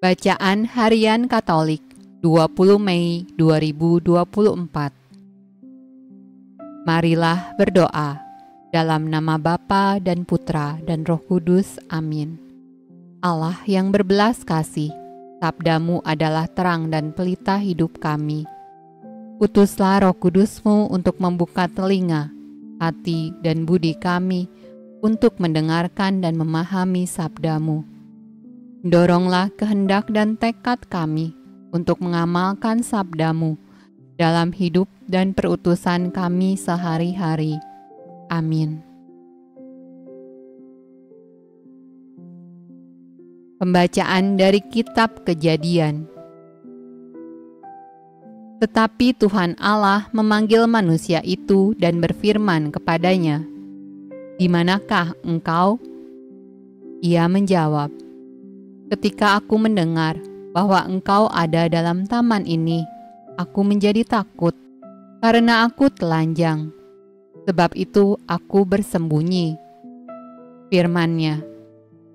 Bacaan Harian Katolik 20 Mei 2024. Marilah berdoa dalam nama Bapa dan Putra dan Roh Kudus. Amin. Allah yang berbelas kasih, sabdamu adalah terang dan pelita hidup kami. Utuslah Roh Kudusmu untuk membuka telinga, hati dan budi kami untuk mendengarkan dan memahami sabdamu. Doronglah kehendak dan tekad kami untuk mengamalkan sabdamu dalam hidup dan perutusan kami sehari-hari. Amin. Pembacaan dari Kitab Kejadian. Tetapi Tuhan Allah memanggil manusia itu dan berfirman kepadanya, "Di manakah engkau?" Ia menjawab, "Ketika aku mendengar bahwa engkau ada dalam taman ini, aku menjadi takut, karena aku telanjang. Sebab itu aku bersembunyi." Firman-Nya,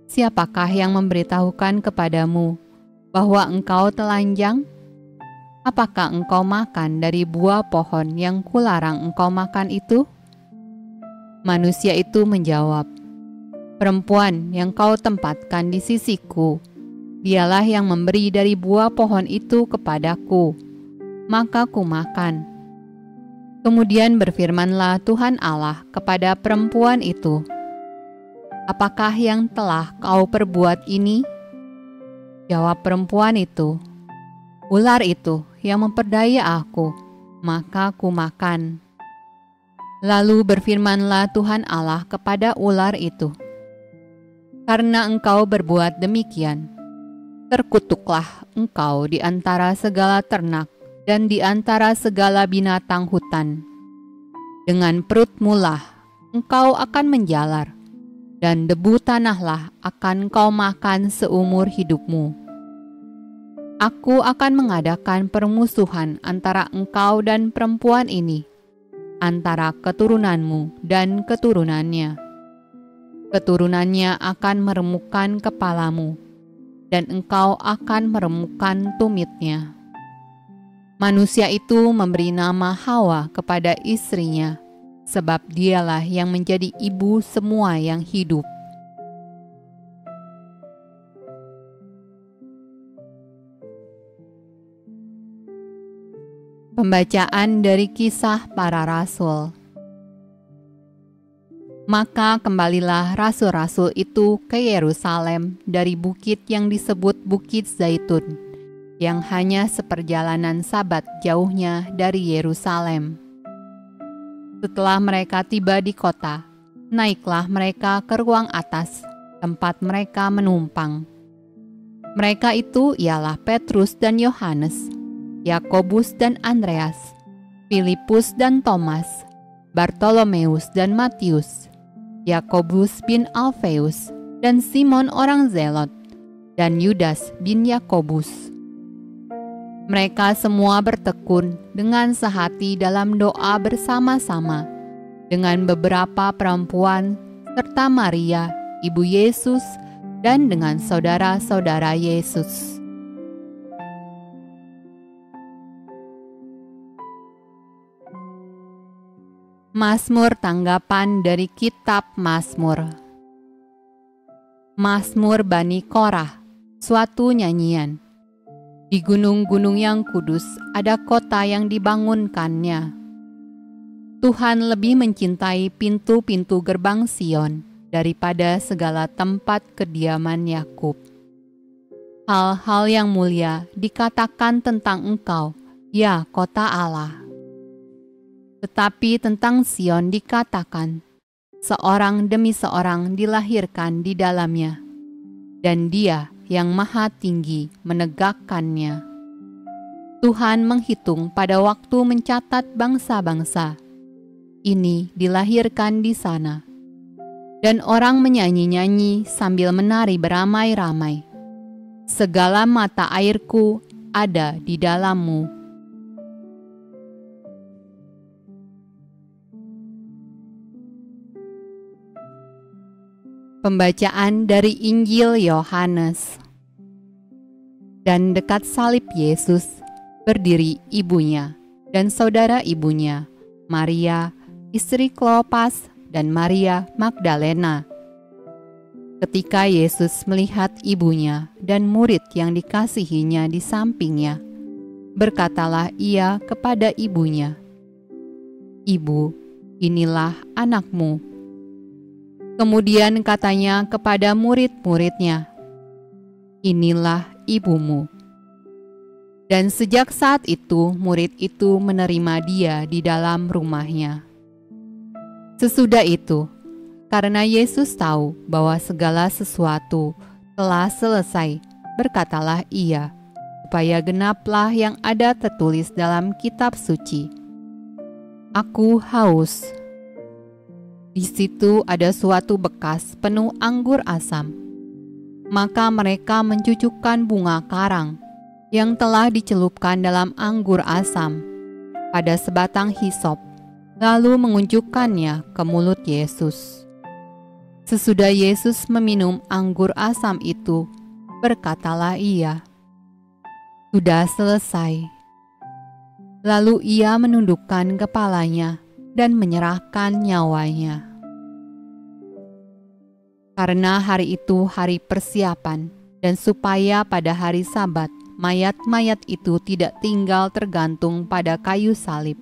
"Siapakah yang memberitahukan kepadamu bahwa engkau telanjang? Apakah engkau makan dari buah pohon yang kularang engkau makan itu?" Manusia itu menjawab, "Perempuan yang kau tempatkan di sisiku, dialah yang memberi dari buah pohon itu kepadaku, maka ku makan." Kemudian berfirmanlah Tuhan Allah kepada perempuan itu, "Apakah yang telah kau perbuat ini?" Jawab perempuan itu, "Ular itu yang memperdaya aku, maka ku makan." Lalu berfirmanlah Tuhan Allah kepada ular itu, "Karena engkau berbuat demikian, terkutuklah engkau di antara segala ternak dan di antara segala binatang hutan. Dengan perutmu lah engkau akan menjalar, dan debu tanahlah akan kau makan seumur hidupmu. Aku akan mengadakan permusuhan antara engkau dan perempuan ini, antara keturunanmu dan keturunannya. Keturunannya akan meremukkan kepalamu, dan engkau akan meremukkan tumitnya." Manusia itu memberi nama Hawa kepada istrinya, sebab dialah yang menjadi ibu semua yang hidup. Pembacaan dari Kisah Para Rasul. Maka kembalilah rasul-rasul itu ke Yerusalem dari bukit yang disebut Bukit Zaitun, yang hanya seperjalanan sabat jauhnya dari Yerusalem. Setelah mereka tiba di kota, naiklah mereka ke ruang atas, tempat mereka menumpang. Mereka itu ialah Petrus dan Yohanes, Yakobus dan Andreas, Filipus dan Thomas, Bartolomeus dan Matius, Yakobus bin Alfeus, dan Simon orang Zelot, dan Yudas bin Yakobus. Mereka semua bertekun dengan sehati dalam doa bersama-sama dengan beberapa perempuan serta Maria, ibu Yesus, dan dengan saudara-saudara Yesus. Mazmur tanggapan dari Kitab Mazmur. Mazmur Bani Korah, suatu nyanyian. Di gunung-gunung yang kudus ada kota yang dibangunkannya. Tuhan lebih mencintai pintu-pintu gerbang Sion daripada segala tempat kediaman Yakub. Hal-hal yang mulia dikatakan tentang engkau, ya kota Allah. Tetapi tentang Sion dikatakan, seorang demi seorang dilahirkan di dalamnya, dan Dia yang Maha Tinggi menegakkannya. Tuhan menghitung pada waktu mencatat bangsa-bangsa. Ini dilahirkan di sana. Dan orang menyanyi-nyanyi sambil menari beramai-ramai. Segala mata airku ada di dalammu. Pembacaan dari Injil Yohanes. Dan dekat salib Yesus berdiri ibunya dan saudara ibunya, Maria, istri Klopas, dan Maria Magdalena. Ketika Yesus melihat ibunya dan murid yang dikasihinya di sampingnya, berkatalah ia kepada ibunya, "Ibu, inilah anakmu." Kemudian katanya kepada murid-muridnya, "Inilah ibumu." Dan sejak saat itu, murid itu menerima dia di dalam rumahnya. Sesudah itu, karena Yesus tahu bahwa segala sesuatu telah selesai, berkatalah ia, supaya genaplah yang ada tertulis dalam kitab suci, "Aku haus." Di situ ada suatu bekas penuh anggur asam. Maka mereka mencucukkan bunga karang yang telah dicelupkan dalam anggur asam pada sebatang hisop, lalu mengunjukkannya ke mulut Yesus. Sesudah Yesus meminum anggur asam itu, berkatalah ia, "Sudah selesai." Lalu ia menundukkan kepalanya dan menyerahkan nyawanya. Karena hari itu hari persiapan, dan supaya pada hari Sabat mayat-mayat itu tidak tinggal tergantung pada kayu salib,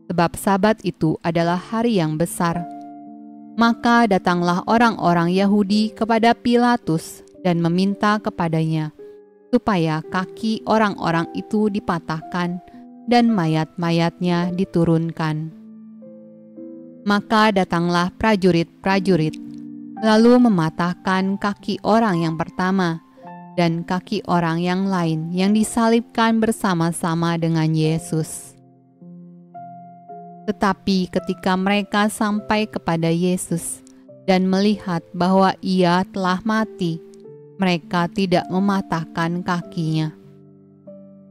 sebab Sabat itu adalah hari yang besar. Maka datanglah orang-orang Yahudi kepada Pilatus dan meminta kepadanya supaya kaki orang-orang itu dipatahkan dan mayat-mayatnya diturunkan. Maka datanglah prajurit-prajurit, lalu mematahkan kaki orang yang pertama dan kaki orang yang lain yang disalibkan bersama-sama dengan Yesus. Tetapi ketika mereka sampai kepada Yesus dan melihat bahwa ia telah mati, mereka tidak mematahkan kakinya.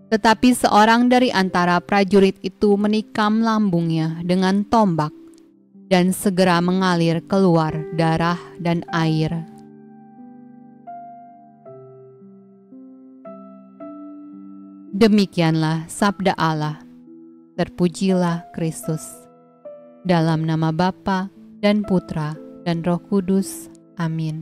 Tetapi seorang dari antara prajurit itu menikam lambungnya dengan tombak, dan segera mengalir keluar darah dan air. Demikianlah sabda Allah. Terpujilah Kristus. Dalam nama Bapa dan Putra dan Roh Kudus. Amin.